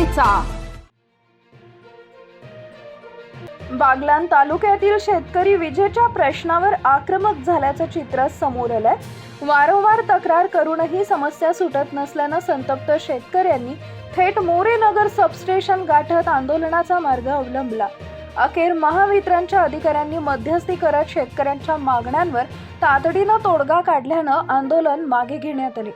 विजेचा। बागलाण तालुक्यातील शेतकरी विजेच्या प्रश्नावर आक्रमक झाल्याचं चित्र समोर आलंय। वारंवार तक्रार करूनही समस्या सुटत नसल्यानं संतप्त शेतकऱ्यांनी थेट मोरेनगर सबस्टेशन गाठत आंदोलनाचा मार्ग अवलंबला। अखेर महावितरणच्या अधिकाऱ्यांनी मध्यस्थी करत शेतकऱ्यांच्या मागण्यांवर तातडीनं तोडगा काढल्यानं आंदोलन मागे घेण्यात आले।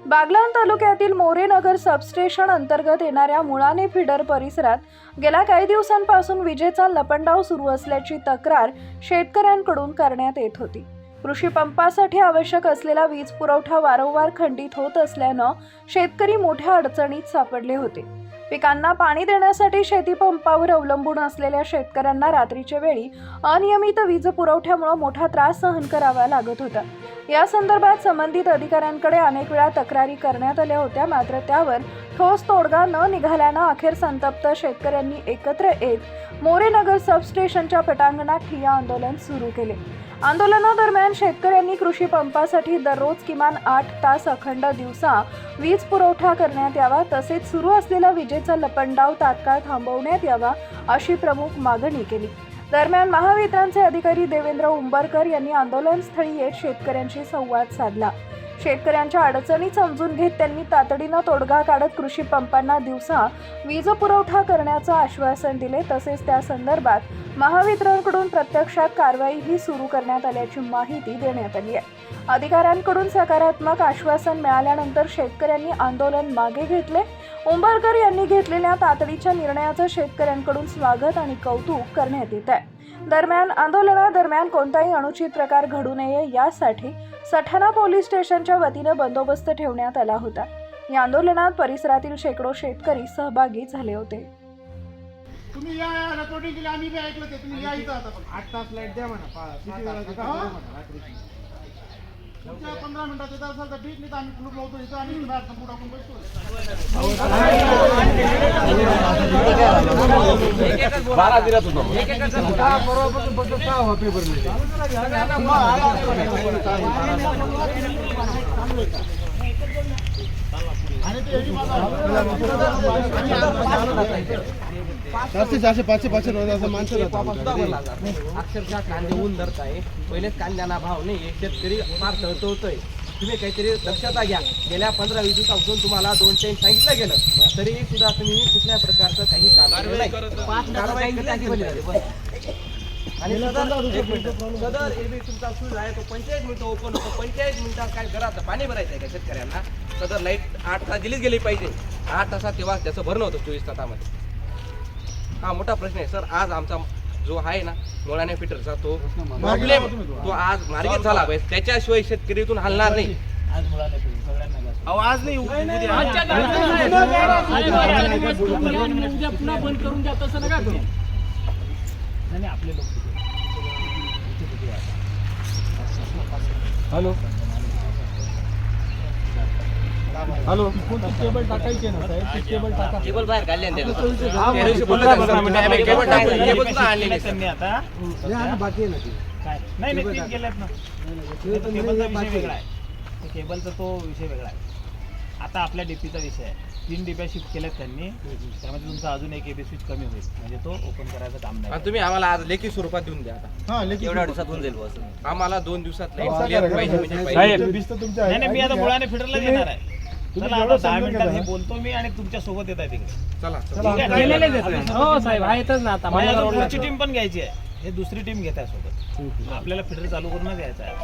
बागलाण तालुक्यातील मोरेनगर सबस्टेशन अंतर्गत येणाऱ्या मुळाणे फीडर परिसरात गेल्या काही दिवसांपासून विजेचा लपंडाव सुरू असल्याची तक्रार शेतकऱ्यांकडून करण्यात येत होती। कृषी पंपासाठी आवश्यक असलेला वीज पुरवठा वारंवार खंडित होत असल्यानं शेतकरी मोठ्या अडचणीत सापडले होते। पिकांना पाणी देण्यासाठी शेती पंपावर अवलंबून असलेल्या शेतकऱ्यांना रात्रीच्या वेळी अनियमित वीज पुरवठ्यामुळे मोठा त्रास सहन करावा लागत होता। या संदर्भात संबंधित अधिकाऱ्यांकडे अनेक वेळा तक्रारी करण्यात आल्या होत्या, मात्र त्यावर ठोस तोडगा न निघाल्यानं अखेर संतप्त शेतकऱ्यांनी एकत्र येत मोरेनगर सबस्टेशनच्या पटांगणात ठिय्या आंदोलन सुरू केले। आंदोलनादरम्यान शेतकऱ्यांनी कृषी पंपासाठी दररोज किमान 8 तास अखंड दिवसा वीज पुरवठा करण्यात यावा, तसेच सुरू असलेला विजेचा लपंडाव तात्काळ थांबवण्यात यावा अशी प्रमुख मागणी केली। दरम्यान महावितरणचे अधिकारी देवेंद्र उंबरकर यांनी आंदोलनस्थळी येत शेतकऱ्यांशी संवाद साधला। शेतकऱ्यांच्या अडचणी समजून घेत त्यांनी तातडीनं तोडगा काढत कृषी पंपांना दिवसा वीज पुरवठा करण्याचं आश्वासन दिले, तसेच त्या संदर्भात महावितरणकडून प्रत्यक्षात कारवाईही सुरू करण्यात आल्याची माहिती देण्यात आली आहे। अधिकाऱ्यांकडून सकारात्मक आश्वासन मिळाल्यानंतर शेतकऱ्यांनी आंदोलन मागे घेतले। उंबरकर यांनी घेतलेल्या तातडीच्या निर्णयाचं शेतकऱ्यांकडून स्वागत आणि कौतुक करण्यात येत आहे। दरम्यान आंदोलनादरम्यान कोणताही अनुचित प्रकार घडू नये यासाठी सठाणा पोलीस स्टेशनच्या वतीनं बंदोबस्त ठेवण्यात आला होता। या आंदोलनात परिसरातील शेकडो शेतकरी सहभागी झाले होते। तुम्ही या रिपोर्टिंग केली, आम्ही बी ऐकलं ते तुम्ही या इथं आता 8 तास लाईट द्या म्हणा, किती वेळा रात्रीची 15 मिनिटात येत असेल तर ठीक, नाही तर आम्ही कुलूप लावतो इथं आणि बाहेर संपू टाकून बसतो। बारा दिरात होतो बरोबर बघतो का होते बरं आणि ते एवढी चारशे पाचशे पाचशे रोज असं माणसं अक्षरशः कांदे ऊन धरत आहे। पहिलेच कांद्यांना भाव नाही, शेतकरी फार तळतळतोय। तुम्ही काहीतरी दक्षता घ्या। गेल्या 15-20 दिवसापासून तुम्हाला 2 टाइम सांगितलं गेलं, तरी सुद्धा तुम्ही कुठल्या प्रकारचं काही कारवाई नाही। आणि सदर एबी तुमचा सुरू आहे तो 45 मिनिटं ओपन होतो। 45 मिनिटात काय घरात पाणी भरायचं आहे का शेतकऱ्यांना? सदर लाईट 8 तास दिलीच गेली पाहिजे। 8 तासात तेव्हा त्याचं भरणं होतं 24 तासामध्ये। हा मोठा प्रश्न आहे सर। आज आमचा जो आहे ना मुळाणे फीडरचा तो प्रॉब्लेम तो आज मार्गी झाला पाहिजे, त्याच्याशिवाय शेतकरीतून हलणार नाही। आज मुळाने सगळ्यांना आज नाही उद्या पुन्हा बंद करून द्या, तसं नका करू। नाही आपले लोक हॅलो हॅलो केबल टाकायचे ना साहेब, केबल टाका। केबल बाहेर काढले नाही नाही तीन केलेत ना, केबलचा विषय वेगळा आहे, केबलचा तो विषय वेगळा आहे। आता आपल्या डीपीचा विषय आहे, 3 डिप्या शिफ्ट केल्यात त्यांनी, त्यामध्ये तुमचा अजून एक एबी स्विच कमी होईल, म्हणजे तो ओपन करायचं काम नाही। तुम्ही आम्हाला आज लेखी स्वरूपात देऊन द्या आता। एवढ्या दिवसात होऊन जाईल बस आम्हाला 2 दिवसात लाईट क्लिअर पाहिजे म्हणजे नाही, मी आता मुळाने फिडरला येणार आहे। चला आता 10 मिनिटात हे बोलतो मी आणि तुमच्या सोबत येत आहे तिकडे। चला हो साहेब आहेतच ना आता, पुढची टीम पण घ्यायची आहे, हे दुसरी टीम घेत आहे सोबत। आपल्याला फिडर चालू करूनच यायचं आहे।